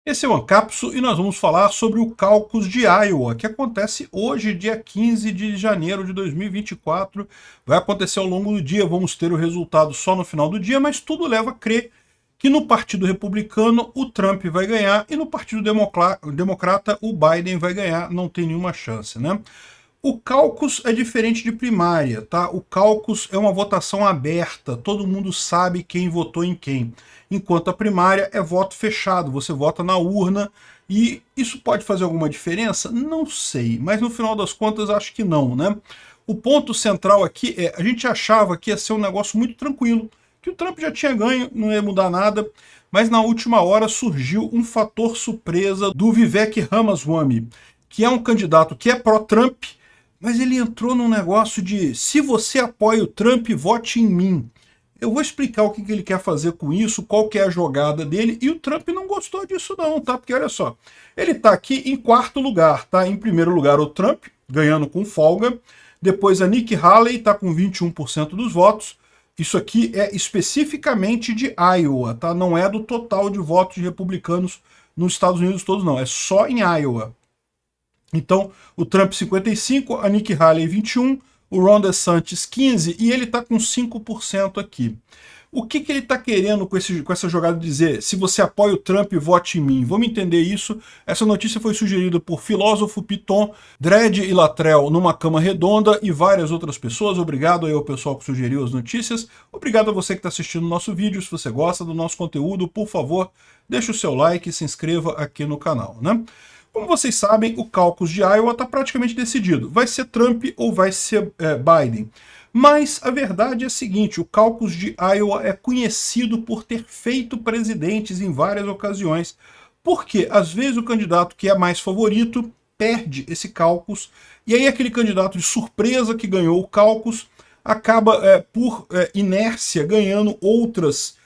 Esse é o Ancapso e nós vamos falar sobre o caucus de Iowa, que acontece hoje, dia 15 de janeiro de 2024. Vai acontecer ao longo do dia, vamos ter o resultado só no final do dia, mas tudo leva a crer que no Partido Republicano o Trump vai ganhar e no Partido Democrata o Biden vai ganhar, não tem nenhuma chance, né? O caucus é diferente de primária, tá? O caucus é uma votação aberta, todo mundo sabe quem votou em quem. Enquanto a primária é voto fechado, você vota na urna e isso pode fazer alguma diferença? Não sei, mas no final das contas acho que não, né? O ponto central aqui é, a gente achava que ia ser um negócio muito tranquilo, que o Trump já tinha ganho, não ia mudar nada, mas na última hora surgiu um fator surpresa do Vivek Ramaswamy, que é um candidato que é pró-Trump, mas ele entrou num negócio de se você apoia o Trump, vote em mim. Eu vou explicar o que ele quer fazer com isso, qual que é a jogada dele, e o Trump não gostou disso não, tá? Porque olha só, ele tá aqui em quarto lugar, tá? Em primeiro lugar o Trump, ganhando com folga, depois a Nikki Haley tá com 21% dos votos, isso aqui é especificamente de Iowa, tá? Não é do total de votos de republicanos nos Estados Unidos todos não, é só em Iowa. Então, o Trump 55, a Nikki Haley 21, o Ron DeSantis 15 e ele está com 5% aqui. O que ele está querendo com essa jogada de dizer se você apoia o Trump, vote em mim? Vamos entender isso. Essa notícia foi sugerida por Filósofo Piton, Dredd e Latrell numa cama redonda e várias outras pessoas. Obrigado aí ao pessoal que sugeriu as notícias. Obrigado a você que está assistindo o nosso vídeo. Se você gosta do nosso conteúdo, por favor, deixe o seu like e se inscreva aqui no canal, né? Como vocês sabem, o caucus de Iowa está praticamente decidido. Vai ser Trump ou vai ser Biden. Mas a verdade é a seguinte, o caucus de Iowa é conhecido por ter feito presidentes em várias ocasiões. Porque, às vezes, o candidato que é mais favorito perde esse caucus, e aí aquele candidato de surpresa que ganhou o caucus acaba, por inércia, ganhando outras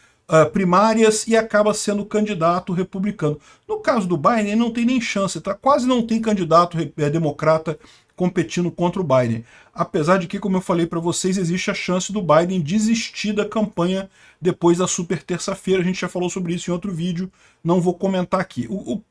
primárias e acaba sendo candidato republicano. No caso do Biden, ele não tem nem chance, tá? Quase não tem candidato democrata competindo contra o Biden. Apesar de que, como eu falei para vocês, existe a chance do Biden desistir da campanha depois da super terça-feira. A gente já falou sobre isso em outro vídeo, não vou comentar aqui.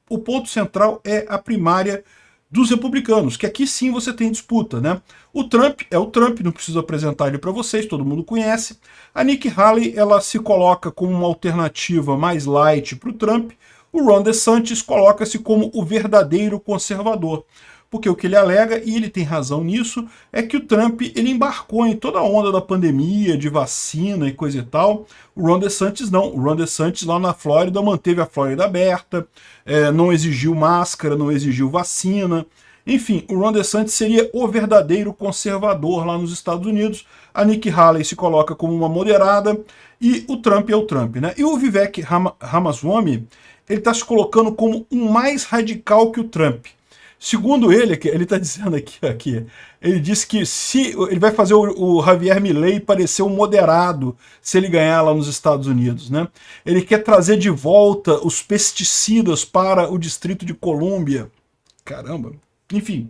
O ponto central é a primária dos republicanos, que aqui sim você tem disputa, né? O Trump é o Trump, não preciso apresentar ele para vocês, todo mundo conhece. A Nikki Haley, ela se coloca como uma alternativa mais light para o Trump. O Ron DeSantis coloca-se como o verdadeiro conservador. Porque o que ele alega, e ele tem razão nisso, é que o Trump ele embarcou em toda a onda da pandemia, de vacina e coisa e tal. O Ron DeSantis não. O Ron DeSantis lá na Flórida manteve a Flórida aberta, não exigiu máscara, não exigiu vacina. Enfim, o Ron DeSantis seria o verdadeiro conservador lá nos Estados Unidos. A Nikki Haley se coloca como uma moderada e o Trump é o Trump, né? E o Vivek Ramaswamy, ele está se colocando como um mais radical que o Trump. Segundo ele está dizendo aqui, ele disse que se ele vai fazer o Javier Milei parecer um moderado se ele ganhar lá nos Estados Unidos, né? Ele quer trazer de volta os pesticidas para o Distrito de Colômbia. Caramba. Enfim,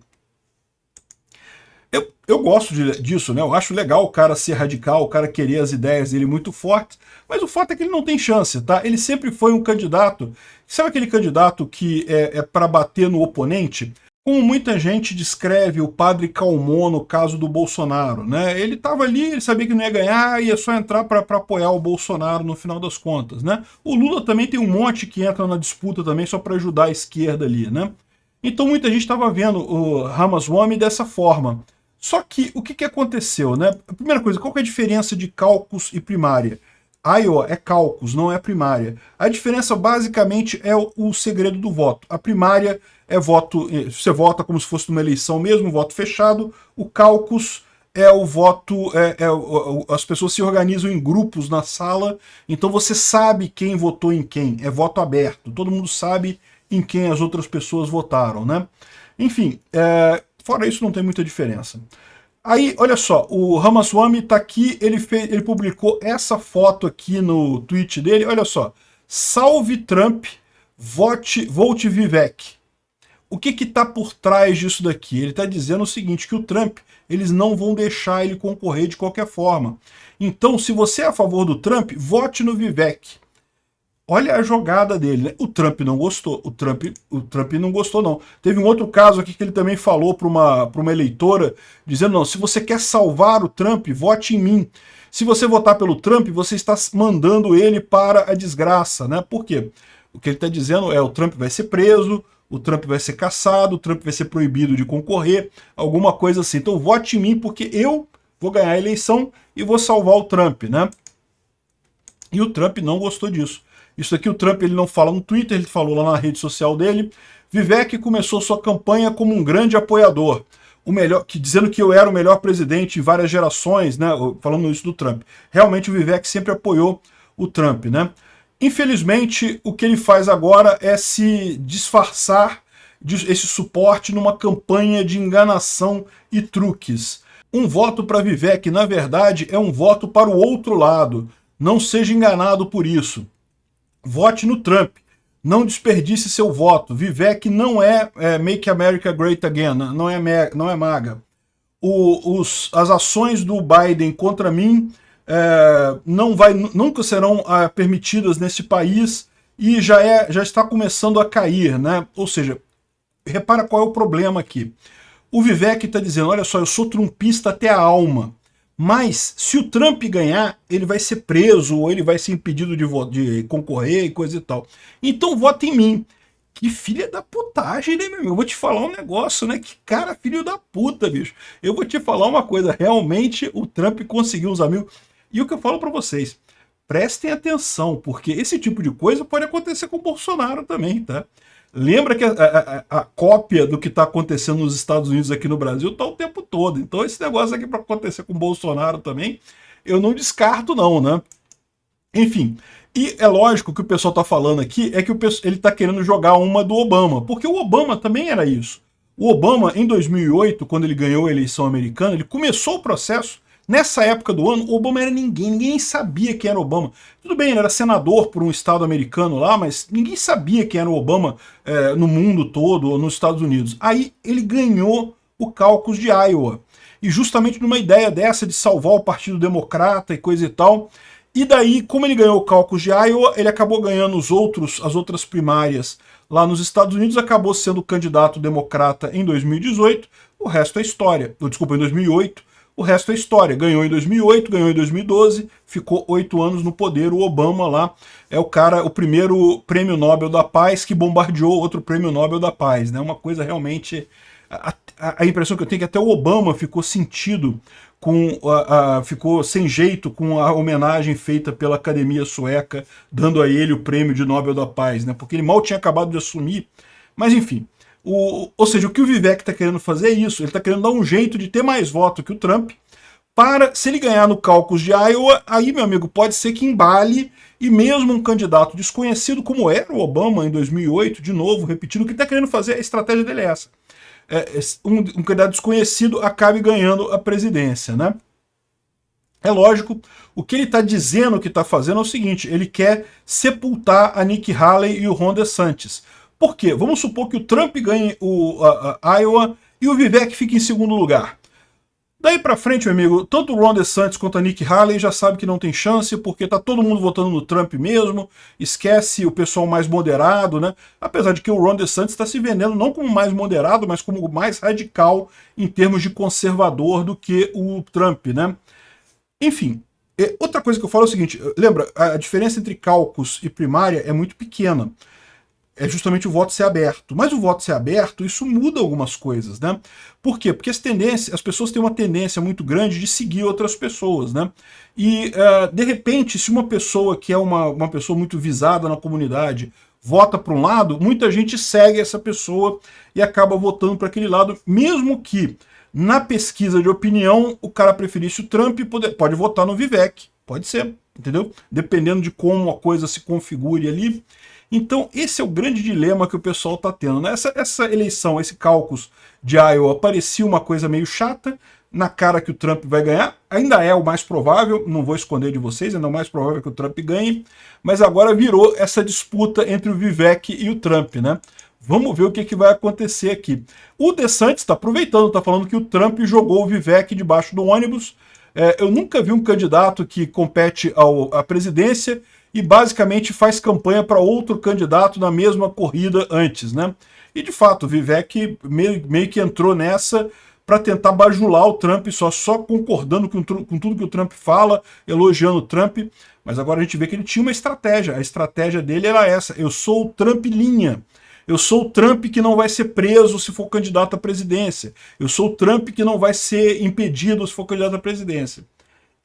eu gosto disso, né? Eu acho legal o cara ser radical, o cara querer as ideias dele muito fortes, mas o fato é que ele não tem chance, tá? Ele sempre foi um candidato, sabe aquele candidato que é para bater no oponente? Como muita gente descreve o padre Calmon no caso do Bolsonaro, né? Ele estava ali, ele sabia que não ia ganhar, ia só entrar para apoiar o Bolsonaro no final das contas, né? O Lula também tem um monte que entra na disputa também só para ajudar a esquerda ali, né? Então muita gente estava vendo o Ramaswamy dessa forma. Só que o que aconteceu, né? A primeira coisa, qual que é a diferença de caucus e primária? Iowa é caucus, não é primária. A diferença basicamente é o segredo do voto. A primária é voto, você vota como se fosse numa eleição mesmo, voto fechado. O caucus é o voto, as pessoas se organizam em grupos na sala, então você sabe quem votou em quem, é voto aberto, todo mundo sabe em quem as outras pessoas votaram, né? Enfim, fora isso não tem muita diferença. Aí, olha só, o Ramaswamy está aqui, ele publicou essa foto aqui no tweet dele, olha só. Salve Trump, vote Vivek. O que está por trás disso daqui? Ele está dizendo o seguinte, que o Trump, eles não vão deixar ele concorrer de qualquer forma. Então, se você é a favor do Trump, vote no Vivek. Olha a jogada dele, né? O Trump não gostou. O Trump não gostou, não. Teve um outro caso aqui que ele também falou para uma eleitora, dizendo, não, se você quer salvar o Trump, vote em mim. Se você votar pelo Trump, você está mandando ele para a desgraça, né? Por quê? O que ele está dizendo é o Trump vai ser preso, o Trump vai ser caçado, o Trump vai ser proibido de concorrer, alguma coisa assim. Então vote em mim porque eu vou ganhar a eleição e vou salvar o Trump, né? E o Trump não gostou disso. Isso aqui o Trump ele não fala no Twitter, ele falou lá na rede social dele. Vivek começou sua campanha como um grande apoiador, dizendo que eu era o melhor presidente em várias gerações, né? Falando isso do Trump. Realmente o Vivek sempre apoiou o Trump, né? Infelizmente, o que ele faz agora é se disfarçar esse suporte numa campanha de enganação e truques. Um voto para Vivek, na verdade, é um voto para o outro lado. Não seja enganado por isso. Vote no Trump. Não desperdice seu voto. Vivek não é Make America Great Again, não é MAGA. As ações do Biden contra mim nunca serão permitidas nesse país e já está começando a cair, né? Ou seja, repara qual é o problema aqui. O Vivek está dizendo, olha só, eu sou trumpista até a alma. Mas, se o Trump ganhar, ele vai ser preso ou ele vai ser impedido de concorrer e coisa e tal. Então, vota em mim. Que filha da putagem, né, meu amigo? Eu vou te falar um negócio, né? Que cara filho da puta, bicho. Eu vou te falar uma coisa. Realmente, o Trump conseguiu uns amigos. E o que eu falo pra vocês, prestem atenção, porque esse tipo de coisa pode acontecer com o Bolsonaro também, tá? Lembra que a cópia do que está acontecendo nos Estados Unidos aqui no Brasil está o tempo todo. Então esse negócio aqui para acontecer com o Bolsonaro também, eu não descarto não, né? Enfim, e é lógico que o pessoal está falando aqui é que ele está querendo jogar uma do Obama, porque o Obama também era isso. O Obama, em 2008, quando ele ganhou a eleição americana, ele começou o processo. Nessa época do ano, o Obama era ninguém sabia quem era o Obama. Tudo bem, ele era senador por um estado americano lá, mas ninguém sabia quem era o Obama no mundo todo, ou nos Estados Unidos. Aí ele ganhou o caucus de Iowa. E justamente numa ideia dessa de salvar o Partido Democrata e coisa e tal. E daí, como ele ganhou o caucus de Iowa, ele acabou ganhando as outras primárias lá nos Estados Unidos, acabou sendo candidato democrata em 2018, o resto é história. Desculpa, em 2008. O resto é história. Ganhou em 2008, ganhou em 2012, ficou 8 anos no poder. O Obama lá é o primeiro prêmio Nobel da Paz que bombardeou outro prêmio Nobel da Paz, né? Uma coisa realmente... A impressão que eu tenho é que até o Obama ficou sentido, ficou sem jeito com a homenagem feita pela Academia Sueca, dando a ele o prêmio de Nobel da Paz, né? Porque ele mal tinha acabado de assumir. Mas enfim... Ou seja, o que o Vivek está querendo fazer é isso, ele está querendo dar um jeito de ter mais voto que o Trump, para, se ele ganhar no caucus de Iowa, aí, meu amigo, pode ser que embale, e mesmo um candidato desconhecido, como era o Obama em 2008, de novo, repetindo, o que ele está querendo fazer, a estratégia dele é essa. Um candidato desconhecido acabe ganhando a presidência, né? É lógico, o que ele está dizendo que está fazendo é o seguinte, ele quer sepultar a Nikki Haley e o Ron DeSantis. Por quê? Vamos supor que o Trump ganhe a Iowa e o Vivek fique em segundo lugar. Daí pra frente, meu amigo, tanto o Ron DeSantis quanto a Nikki Haley já sabe que não tem chance, porque tá todo mundo votando no Trump mesmo, esquece o pessoal mais moderado, né? Apesar de que o Ron DeSantis está se vendendo não como mais moderado, mas como mais radical em termos de conservador do que o Trump, né? Enfim, outra coisa que eu falo é o seguinte, lembra, a diferença entre caucus e primária é muito pequena. É justamente o voto ser aberto. Mas o voto ser aberto, isso muda algumas coisas, né? Por quê? Porque as pessoas têm uma tendência muito grande de seguir outras pessoas, né? E, de repente, se uma pessoa que é uma pessoa muito visada na comunidade vota para um lado, muita gente segue essa pessoa e acaba votando para aquele lado, mesmo que na pesquisa de opinião o cara preferisse o Trump, pode votar no Vivek. Pode ser, entendeu? Dependendo de como a coisa se configure ali. Então, esse é o grande dilema que o pessoal está tendo, né? Essa eleição, esse caucus de Iowa parecia uma coisa meio chata, na cara que o Trump vai ganhar, ainda é o mais provável, não vou esconder de vocês, ainda é o mais provável que o Trump ganhe, mas agora virou essa disputa entre o Vivek e o Trump, né? Vamos ver o que vai acontecer aqui. O DeSantis está aproveitando, está falando que o Trump jogou o Vivek debaixo do ônibus. Eu nunca vi um candidato que compete à presidência e basicamente faz campanha para outro candidato na mesma corrida antes, né? E de fato, o Vivek meio que entrou nessa para tentar bajular o Trump, só concordando com tudo que o Trump fala, elogiando o Trump, mas agora a gente vê que ele tinha uma estratégia. A estratégia dele era essa: eu sou o Trump linha. Eu sou o Trump que não vai ser preso se for candidato à presidência. Eu sou o Trump que não vai ser impedido se for candidato à presidência.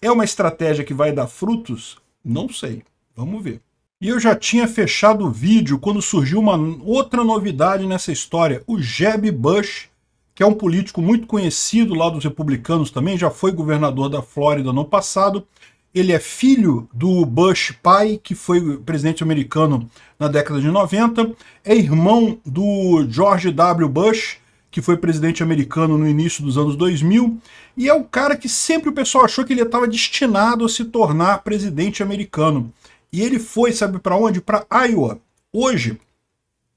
É uma estratégia que vai dar frutos? Não sei. Vamos ver. E eu já tinha fechado o vídeo quando surgiu uma outra novidade nessa história. O Jeb Bush, que é um político muito conhecido lá dos republicanos também, já foi governador da Flórida no passado. Ele é filho do Bush pai, que foi presidente americano na década de 90, é irmão do George W. Bush, que foi presidente americano no início dos anos 2000, e é o cara que sempre o pessoal achou que ele estava destinado a se tornar presidente americano. E ele foi, sabe para onde? Para Iowa. Hoje,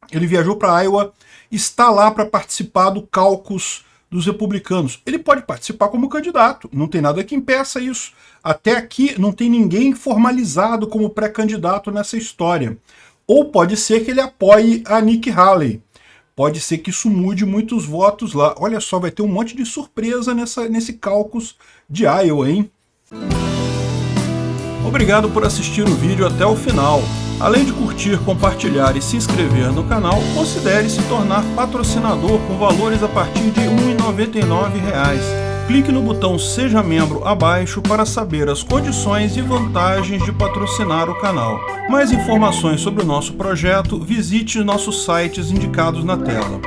ele viajou para Iowa, está lá para participar do caucus dos republicanos. Ele pode participar como candidato, não tem nada que impeça isso. Até aqui não tem ninguém formalizado como pré-candidato nessa história. Ou pode ser que ele apoie a Nikki Haley. Pode ser que isso mude muitos votos lá. Olha só, vai ter um monte de surpresa nesse caucus de Iowa, hein? Obrigado por assistir o vídeo até o final. Além de curtir, compartilhar e se inscrever no canal, considere se tornar patrocinador com valores a partir de R$ 1,99. Clique no botão Seja Membro abaixo para saber as condições e vantagens de patrocinar o canal. Mais informações sobre o nosso projeto, visite nossos sites indicados na tela.